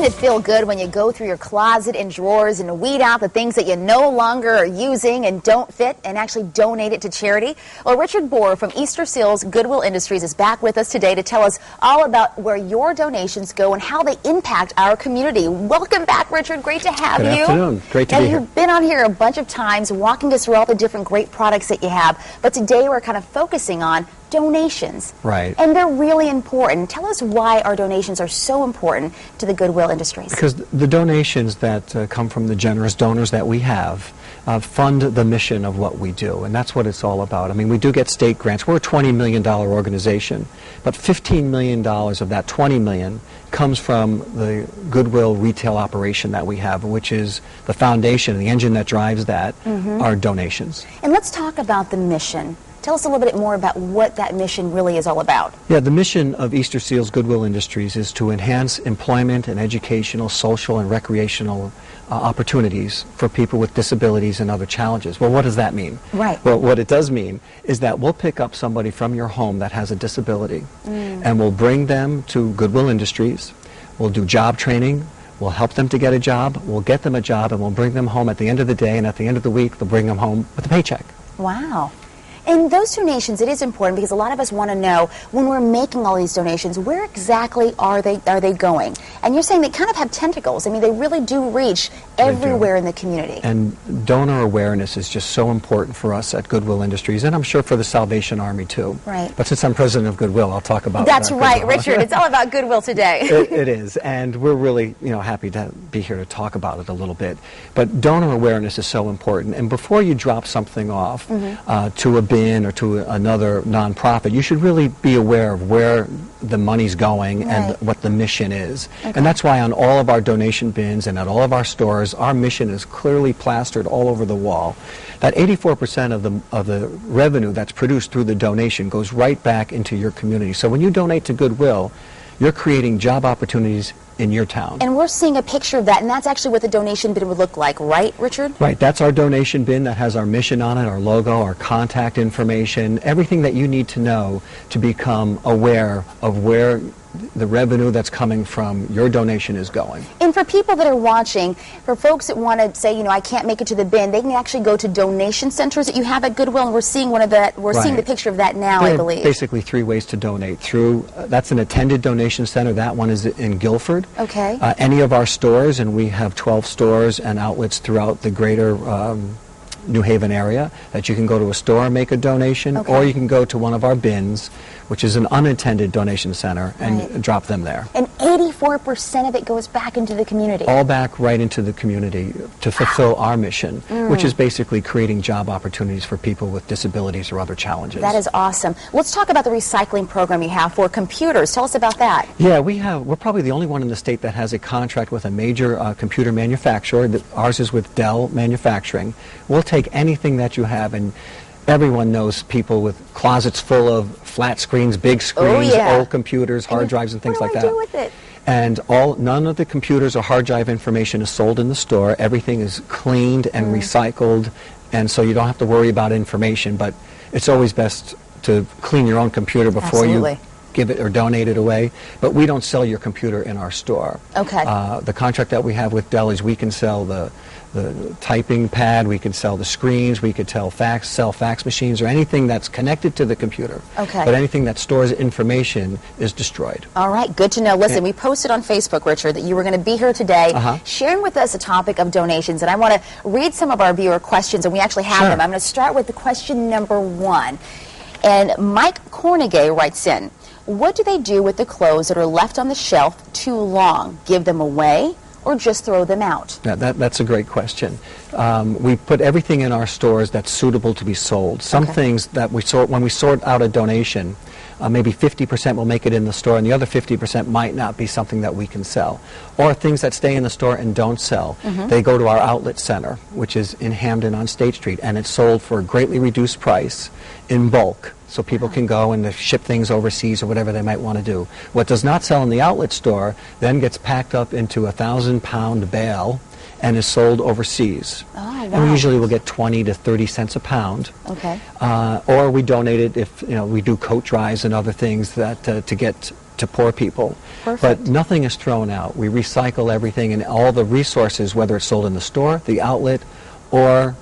Doesn't it feel good when you go through your closet and drawers and weed out the things that you no longer are using and don't fit and actually donate it to charity? Well, Richard Bohr from Easter Seals Goodwill Industries is back with us today to tell us all about where your donations go and how they impact our community. Welcome back, Richard. Great to have you. Good afternoon. Great to be here. You've been on here a bunch of times walking us through all the different great products that you have, but today we're kind of focusing on donations. Right. And they're really important. Tell us why our donations are so important to the Goodwill Industries. Because the donations that come from the generous donors that we have fund the mission of what we do, and that's what it's all about. I mean, we do get state grants. We're a $20 million organization, but $15 million of that $20 million comes from the Goodwill retail operation that we have, which is the foundation, the engine that drives that, are donations. And let's talk about the mission. Tell us a little bit more about what that mission really is all about. Yeah, the mission of Easter Seals Goodwill Industries is to enhance employment and educational, social, and recreational opportunities for people with disabilities and other challenges. Well, what does that mean? Right. Well, what it does mean is that we'll pick up somebody from your home that has a disability, and we'll bring them to Goodwill Industries. We'll do job training. We'll help them to get a job. We'll get them a job, and we'll bring them home at the end of the day, and at the end of the week, they'll bring them home with a paycheck. Wow. And those donations, it is important because a lot of us want to know when we're making all these donations, where exactly are they going? And you're saying they kind of have tentacles. I mean, they really do reach everywhere in the community. And donor awareness is just so important for us at Goodwill Industries, and I'm sure for the Salvation Army too. Right. But since I'm president of Goodwill, I'll talk about That's right, Goodwill. Richard. It's all about Goodwill today. It is, and we're really, happy to be here to talk about it a little bit. But donor awareness is so important, and before you drop something off to a bin or to another nonprofit, you should really be aware of where the money's going and what the mission is. Okay. And that's why on all of our donation bins and at all of our stores, our mission is clearly plastered all over the wall. That 84% of the revenue that's produced through the donation goes right back into your community. So when you donate to Goodwill, you're creating job opportunities in your town. And we're seeing a picture of that, and that's actually what the donation bin would look like, right, Richard? Right, that's our donation bin that has our mission on it, our logo, our contact information, everything that you need to know to become aware of where the revenue that's coming from your donation is going. And for people that are watching, for folks that want to say, I can't make it to the bin, they can actually go to donation centers that you have at Goodwill, and we're seeing one of that. We're seeing the picture of that now, I believe. Basically 3 ways to donate. Through that's an attended donation center. That one is in Guilford. Okay. Any of our stores, and we have 12 stores and outlets throughout the greater New Haven area, that you can go to a store and make a donation, or you can go to one of our bins, which is an unattended donation center, and drop them there. And 84% of it goes back into the community. All back right into the community to fulfill our mission, which is basically creating job opportunities for people with disabilities or other challenges. That is awesome. Let's talk about the recycling program you have for computers. Tell us about that. Yeah, we're probably the only one in the state that has a contract with a major computer manufacturer. Ours is with Dell Manufacturing. We'll take anything that you have, and everyone knows people with closets full of flat screens, big screens, old computers, hard drives, and things like that. What do I do with it? And none of the computers or hard drive information is sold in the store. Everything is cleaned and recycled, and so you don't have to worry about information. But it's always best to clean your own computer before you give it or donate it away. But we don't sell your computer in our store. Okay. The contract that we have with Dell is we can sell the typing pad, we could sell the screens, we could sell fax machines, or anything that's connected to the computer. Okay. But anything that stores information is destroyed. All right, good to know. Listen, we posted on Facebook, Richard, that you were going to be here today sharing with us a topic of donations, and I want to read some of our viewer questions, and we actually have them. I'm going to start with the question number 1. And Mike Cornegay writes in, what do they do with the clothes that are left on the shelf too long? Give them away, or just throw them out? Yeah, that's a great question. We put everything in our stores that's suitable to be sold. Some things that we sort, when we sort out a donation, maybe 50% will make it in the store, and the other 50% might not be something that we can sell. Or things that stay in the store and don't sell. They go to our outlet center, which is in Hamden on State Street, and it's sold for a greatly reduced price in bulk. So people can go and ship things overseas or whatever they might want to do. What does not sell in the outlet store then gets packed up into a 1,000-pound bale and is sold overseas. Oh, wow. And we usually will get 20 to 30 cents a pound. Okay. Or we donate it if we do coat drives and other things that to get to poor people. Perfect. But nothing is thrown out. We recycle everything, and all the resources, whether it's sold in the store, the outlet, or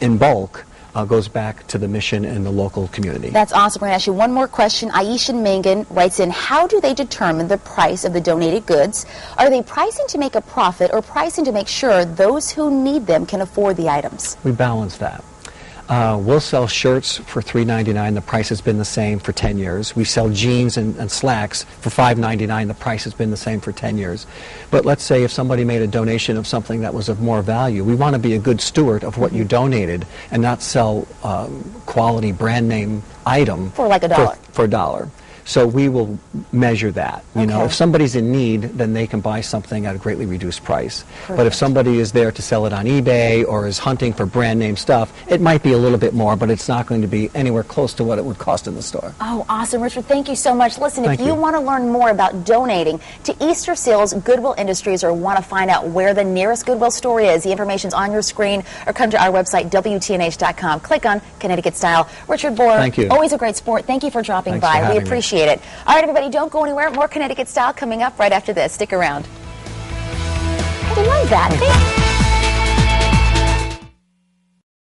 in bulk, goes back to the mission and the local community. That's awesome. We're going to ask you one more question. Aisha Mangan writes in, how do they determine the price of the donated goods? Are they pricing to make a profit or pricing to make sure those who need them can afford the items? We balance that. We'll sell shirts for $3.99. The price has been the same for 10 years. We sell jeans and slacks for $5.99. The price has been the same for 10 years. But let's say if somebody made a donation of something that was of more value, we want to be a good steward of what you donated and not sell quality brand name item for like $1. For $1. So we will measure that. You know, if somebody's in need, then they can buy something at a greatly reduced price. Perfect. But if somebody is there to sell it on eBay or is hunting for brand name stuff, it might be a little bit more, but it's not going to be anywhere close to what it would cost in the store. Oh, awesome, Richard. Thank you so much. Listen, Thank if you you. want to learn more about donating to Easter Seals, Goodwill Industries, or want to find out where the nearest Goodwill store is, the information's on your screen, or come to our website, WTNH.com. Click on Connecticut Style. Richard Bohr, Thank you. Always a great sport. Thank you for dropping Thanks for by. We having me. appreciate it. All right, everybody, don't go anywhere. More Connecticut Style coming up right after this. Stick around. I love that.